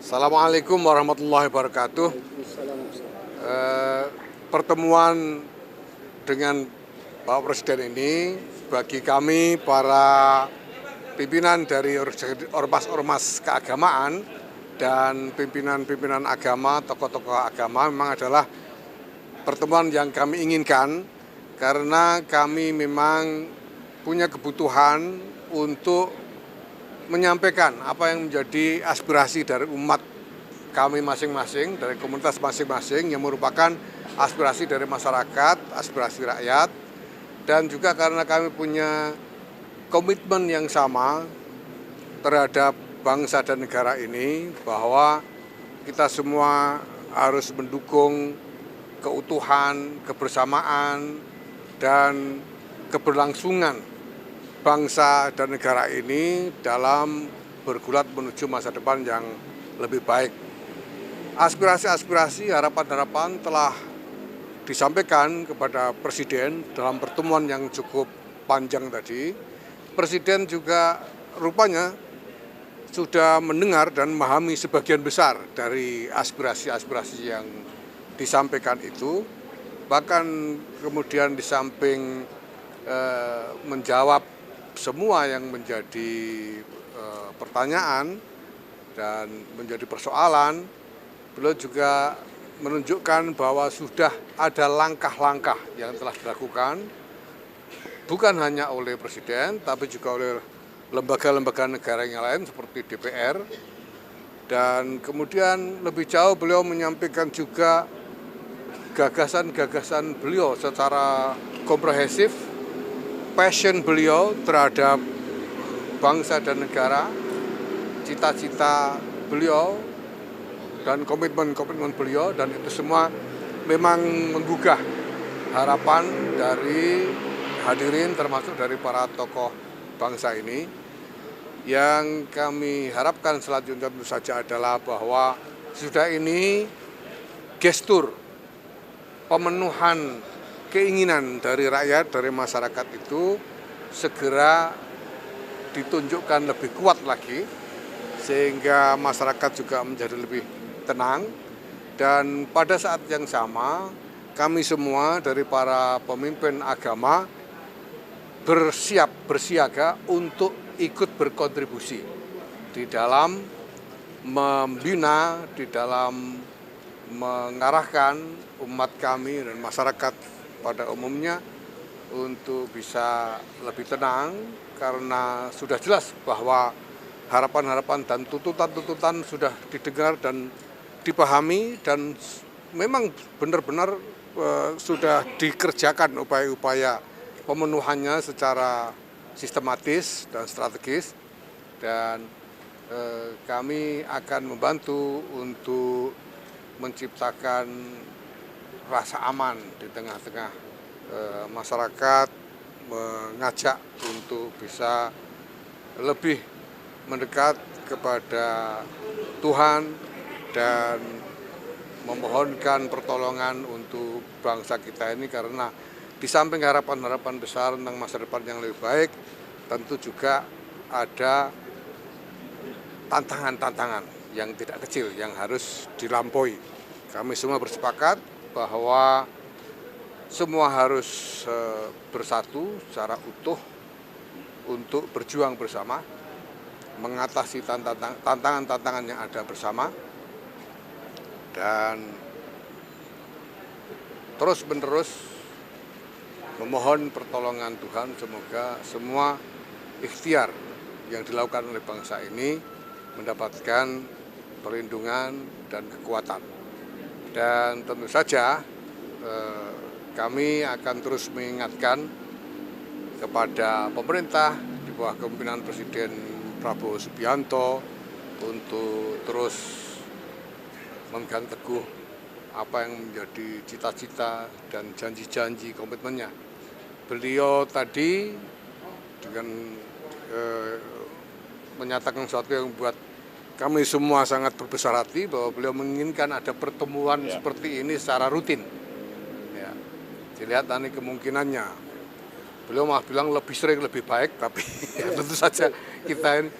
Assalamualaikum warahmatullahi wabarakatuh. Pertemuan dengan Bapak Presiden ini bagi kami para pimpinan dari ormas keagamaan dan pimpinan agama, tokoh-tokoh agama memang adalah pertemuan yang kami inginkan karena kami memang punya kebutuhan untuk menyampaikan apa yang menjadi aspirasi dari umat kami masing-masing, dari komunitas masing-masing yang merupakan aspirasi dari masyarakat, aspirasi rakyat, dan juga karena kami punya komitmen yang sama terhadap bangsa dan negara ini bahwa kita semua harus mendukung keutuhan, kebersamaan, dan keberlangsungan bangsa dan negara ini dalam bergulat menuju masa depan yang lebih baik. Aspirasi-aspirasi, harapan-harapan telah disampaikan kepada Presiden dalam pertemuan yang cukup panjang tadi. Presiden juga rupanya sudah mendengar dan memahami sebagian besar dari aspirasi-aspirasi yang disampaikan itu. Bahkan kemudian di samping menjawab semua yang menjadi pertanyaan dan menjadi persoalan, beliau juga menunjukkan bahwa sudah ada langkah-langkah yang telah dilakukan, bukan hanya oleh Presiden, tapi juga oleh lembaga-lembaga negara yang lain seperti DPR. Dan kemudian lebih jauh beliau menyampaikan juga gagasan-gagasan beliau secara komprehensif, passion beliau terhadap bangsa dan negara, cita-cita beliau, dan komitmen-komitmen beliau, dan itu semua memang menggugah harapan dari hadirin termasuk dari para tokoh bangsa ini. Yang kami harapkan selanjutnya tentu saja adalah bahwa sudah ini gestur pemenuhan keinginan dari rakyat, dari masyarakat itu segera ditunjukkan lebih kuat lagi sehingga masyarakat juga menjadi lebih tenang. Dan pada saat yang sama kami semua dari para pemimpin agama bersiaga untuk ikut berkontribusi di dalam membina, di dalam mengarahkan umat kami dan masyarakat pada umumnya untuk bisa lebih tenang, karena sudah jelas bahwa harapan-harapan dan tuntutan-tuntutan sudah didengar dan dipahami, dan memang benar-benar sudah dikerjakan upaya-upaya pemenuhannya secara sistematis dan strategis. Dan kami akan membantu untuk menciptakan rasa aman di tengah-tengah masyarakat, mengajak untuk bisa lebih mendekat kepada Tuhan dan memohonkan pertolongan untuk bangsa kita ini, karena di samping harapan-harapan besar tentang masa depan yang lebih baik, tentu juga ada tantangan-tantangan yang tidak kecil yang harus dilampaui. Kami semua bersepakat bahwa semua harus bersatu secara utuh untuk berjuang bersama, mengatasi tantangan-tantangan yang ada bersama, dan terus-menerus memohon pertolongan Tuhan. Semoga semua ikhtiar yang dilakukan oleh bangsa ini mendapatkan perlindungan dan kekuatan. Dan tentu saja kami akan terus mengingatkan kepada pemerintah di bawah kepemimpinan Presiden Prabowo Subianto untuk terus memegang teguh apa yang menjadi cita-cita dan janji-janji komitmennya. Beliau tadi dengan menyatakan sesuatu yang membuat kami semua sangat berbesar hati, bahwa beliau menginginkan ada pertemuan seperti ini secara rutin. Ya, dilihat nanti kemungkinannya. Beliau malah bilang lebih sering lebih baik, tapi ya, tentu saja kita ini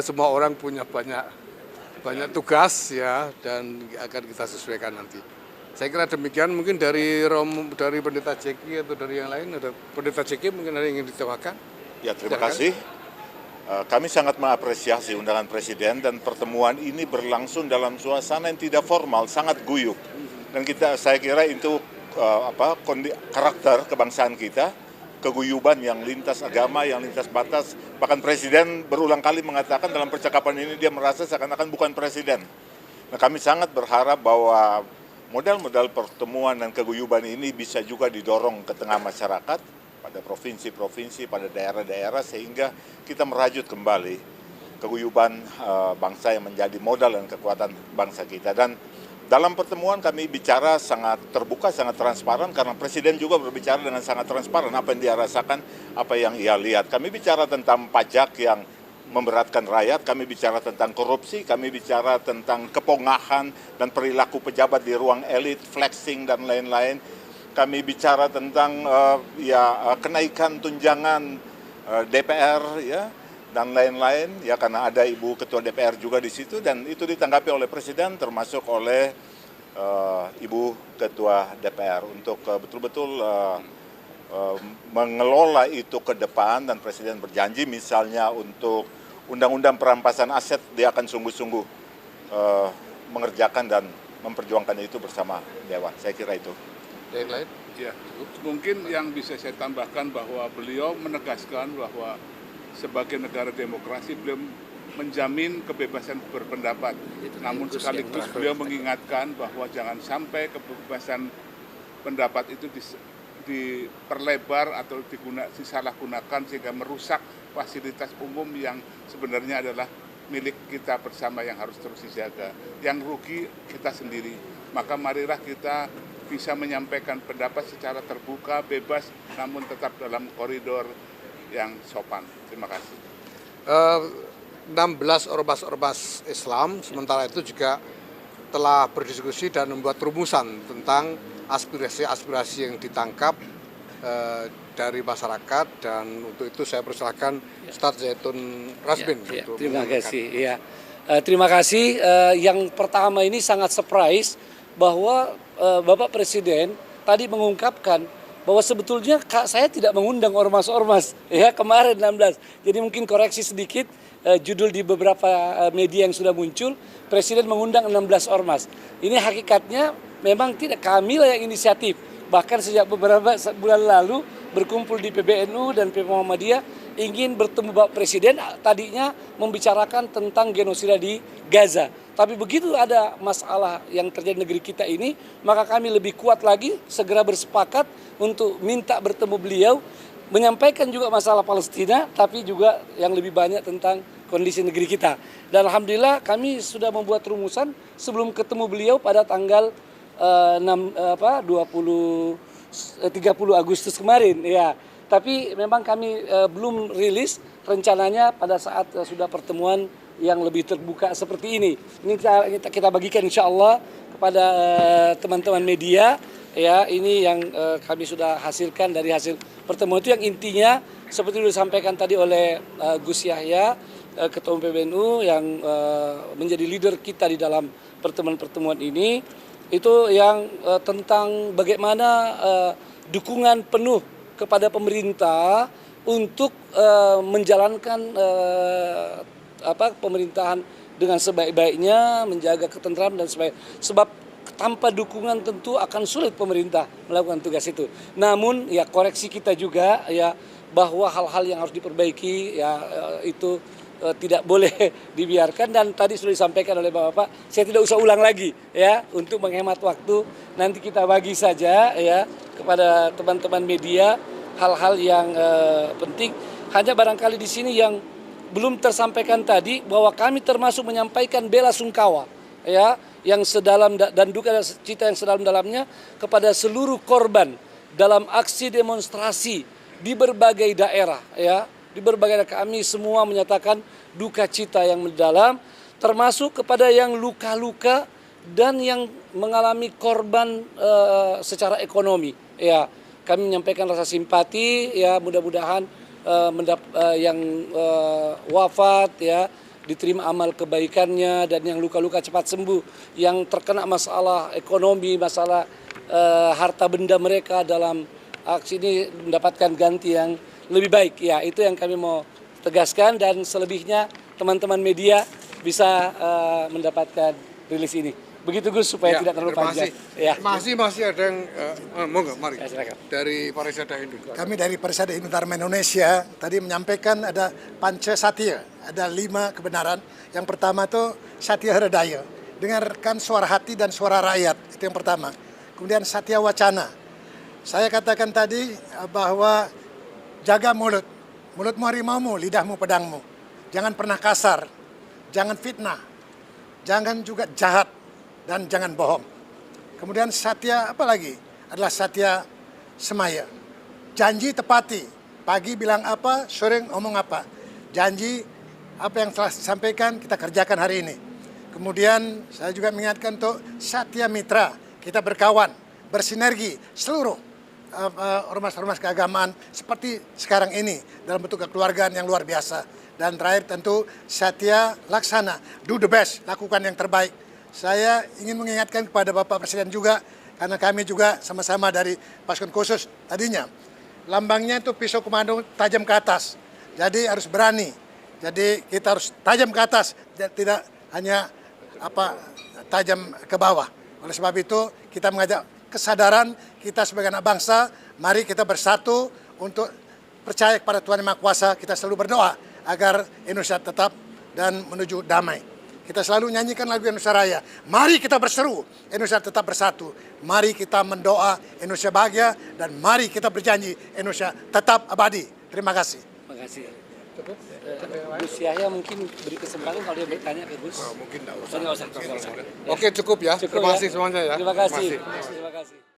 semua orang punya banyak banyak tugas ya, dan akan kita sesuaikan nanti. Saya kira demikian. Mungkin dari Pendeta Jeki atau dari yang lain, ada Pendeta Jeki mungkin ada yang ingin ditambahkan? Ya, terima kasih. Kami sangat mengapresiasi undangan Presiden dan pertemuan ini berlangsung dalam suasana yang tidak formal, sangat guyup. Dan saya kira itu karakter kebangsaan kita, keguyuban yang lintas agama, yang lintas batas. Bahkan Presiden berulang kali mengatakan dalam percakapan ini dia merasa seakan-akan bukan Presiden. Nah, kami sangat berharap bahwa modal-modal pertemuan dan keguyuban ini bisa juga didorong ke tengah masyarakat, pada provinsi-provinsi, pada daerah-daerah, sehingga kita merajut kembali keguyuban bangsa yang menjadi modal dan kekuatan bangsa kita. Dan dalam pertemuan kami bicara sangat terbuka, sangat transparan, karena Presiden juga berbicara dengan sangat transparan apa yang dia rasakan, apa yang ia lihat. Kami bicara tentang pajak yang memberatkan rakyat, kami bicara tentang korupsi, kami bicara tentang kepongahan dan perilaku pejabat di ruang elit, flexing dan lain-lain. Kami bicara tentang kenaikan tunjangan DPR ya dan lain-lain ya, karena ada Ibu Ketua DPR juga di situ, dan itu ditanggapi oleh Presiden termasuk oleh Ibu Ketua DPR untuk betul-betul mengelola itu ke depan. Dan Presiden berjanji misalnya untuk undang-undang perampasan aset dia akan sungguh-sungguh mengerjakan dan memperjuangkan itu bersama Dewan. Saya kira itu. Yang lain? Ya, mungkin yang bisa saya tambahkan bahwa beliau menegaskan bahwa sebagai negara demokrasi beliau menjamin kebebasan berpendapat. Namun sekaligus beliau mengingatkan bahwa jangan sampai kebebasan pendapat itu diperlebar atau disalahgunakan sehingga merusak fasilitas umum yang sebenarnya adalah milik kita bersama yang harus terus dijaga. Yang rugi kita sendiri. Maka marilah kita bisa menyampaikan pendapat secara terbuka, bebas, namun tetap dalam koridor yang sopan. Terima kasih. 16 ormas Islam sementara itu juga telah berdiskusi dan membuat rumusan tentang aspirasi-aspirasi yang ditangkap dari masyarakat, dan untuk itu saya persilahkan Ustadz Zaitun Rasbin. Terima kasih. Terima kasih. Yang pertama ini sangat surprise bahwa Bapak Presiden tadi mengungkapkan bahwa sebetulnya saya tidak mengundang ormas-ormas ya kemarin 16. Jadi mungkin koreksi sedikit, judul di beberapa media yang sudah muncul, Presiden mengundang 16 ormas. Ini hakikatnya memang tidak kami lah yang inisiatif. Bahkan sejak beberapa bulan lalu berkumpul di PBNU dan PP Muhammadiyah ingin bertemu Bapak Presiden, tadinya membicarakan tentang genosida di Gaza. Tapi begitu ada masalah yang terjadi di negeri kita ini, maka kami lebih kuat lagi segera bersepakat untuk minta bertemu beliau, menyampaikan juga masalah Palestina, tapi juga yang lebih banyak tentang kondisi negeri kita. Dan Alhamdulillah kami sudah membuat rumusan sebelum ketemu beliau pada tanggal 30 Agustus kemarin ya. Tapi memang kami belum rilis rencananya pada saat sudah pertemuan yang lebih terbuka seperti ini. Ini kita bagikan insya Allah kepada teman-teman media ya. Ini yang kami sudah hasilkan dari hasil pertemuan itu, yang intinya seperti disampaikan tadi oleh Gus Yahya, Ketua PBNU yang menjadi leader kita di dalam pertemuan-pertemuan ini, itu yang tentang bagaimana dukungan penuh kepada pemerintah untuk menjalankan pemerintahan dengan sebaik-baiknya, menjaga ketentraman dan sebab tanpa dukungan tentu akan sulit pemerintah melakukan tugas itu. Namun ya koreksi kita juga ya bahwa hal-hal yang harus diperbaiki ya itu tidak boleh dibiarkan, dan tadi sudah disampaikan oleh Bapak, saya tidak usah ulang lagi ya untuk menghemat waktu. Nanti kita bagi saja ya kepada teman-teman media hal-hal yang penting. Hanya barangkali di sini yang belum tersampaikan tadi bahwa kami termasuk menyampaikan bela sungkawa ya yang sedalam dan duka cita yang sedalam-dalamnya kepada seluruh korban dalam aksi demonstrasi di berbagai daerah ya. Di berbagai daerah kami semua menyatakan duka cita yang mendalam, termasuk kepada yang luka-luka dan yang mengalami korban secara ekonomi ya. Kami menyampaikan rasa simpati ya, mudah-mudahan yang wafat ya diterima amal kebaikannya, dan yang luka-luka cepat sembuh, yang terkena masalah ekonomi, masalah harta benda mereka dalam aksi ini mendapatkan ganti yang lebih baik. Ya, itu yang kami mau tegaskan, dan selebihnya teman-teman media bisa mendapatkan rilis ini. Begitu Gus, supaya tidak terlalu panjang. Ya. Masih ada yang monggo, mari. Ya, silakan. Dari Parisada Hindu. Kami dari Parisada Hindu Dharma Indonesia tadi menyampaikan ada panca satya, ada 5 kebenaran. Yang pertama itu satya hridaya, dengarkan suara hati dan suara rakyat, itu yang pertama. Kemudian satya wacana, saya katakan tadi bahwa jaga mulut, mulutmu harimaumu, lidahmu pedangmu, jangan pernah kasar, jangan fitnah, jangan juga jahat, dan jangan bohong. Kemudian satya apa lagi? Adalah satya semaya. Janji tepati. Pagi bilang apa, sore ngomong apa. Janji apa yang telah disampaikan kita kerjakan hari ini. Kemudian saya juga mengingatkan untuk satya mitra. Kita berkawan, bersinergi seluruh ormas-ormas keagamaan seperti sekarang ini dalam bentuk kekeluargaan yang luar biasa. Dan terakhir tentu satya laksana, do the best, lakukan yang terbaik. Saya ingin mengingatkan kepada Bapak Presiden juga, karena kami juga sama-sama dari pasukan khusus tadinya. Lambangnya itu pisau komando tajam ke atas, jadi harus berani. Jadi kita harus tajam ke atas, tidak hanya tajam ke bawah. Oleh sebab itu kita mengajak kesadaran kita sebagai anak bangsa, mari kita bersatu untuk percaya kepada Tuhan Yang Maha Kuasa. Kita selalu berdoa agar Indonesia tetap dan menuju damai. Kita selalu nyanyikan lagu Indonesia Raya. Mari kita berseru, Indonesia tetap bersatu. Mari kita mendoa Indonesia bahagia, dan mari kita berjanji Indonesia tetap abadi. Terima kasih. Terima kasih. Cukup. Gus Yahya mungkin beri kesempatan kalau dia bertanya ke Gus. Mungkin enggak Nggak usah. Oke, cukup ya. Terima kasih semuanya ya. Terima kasih. Terima kasih.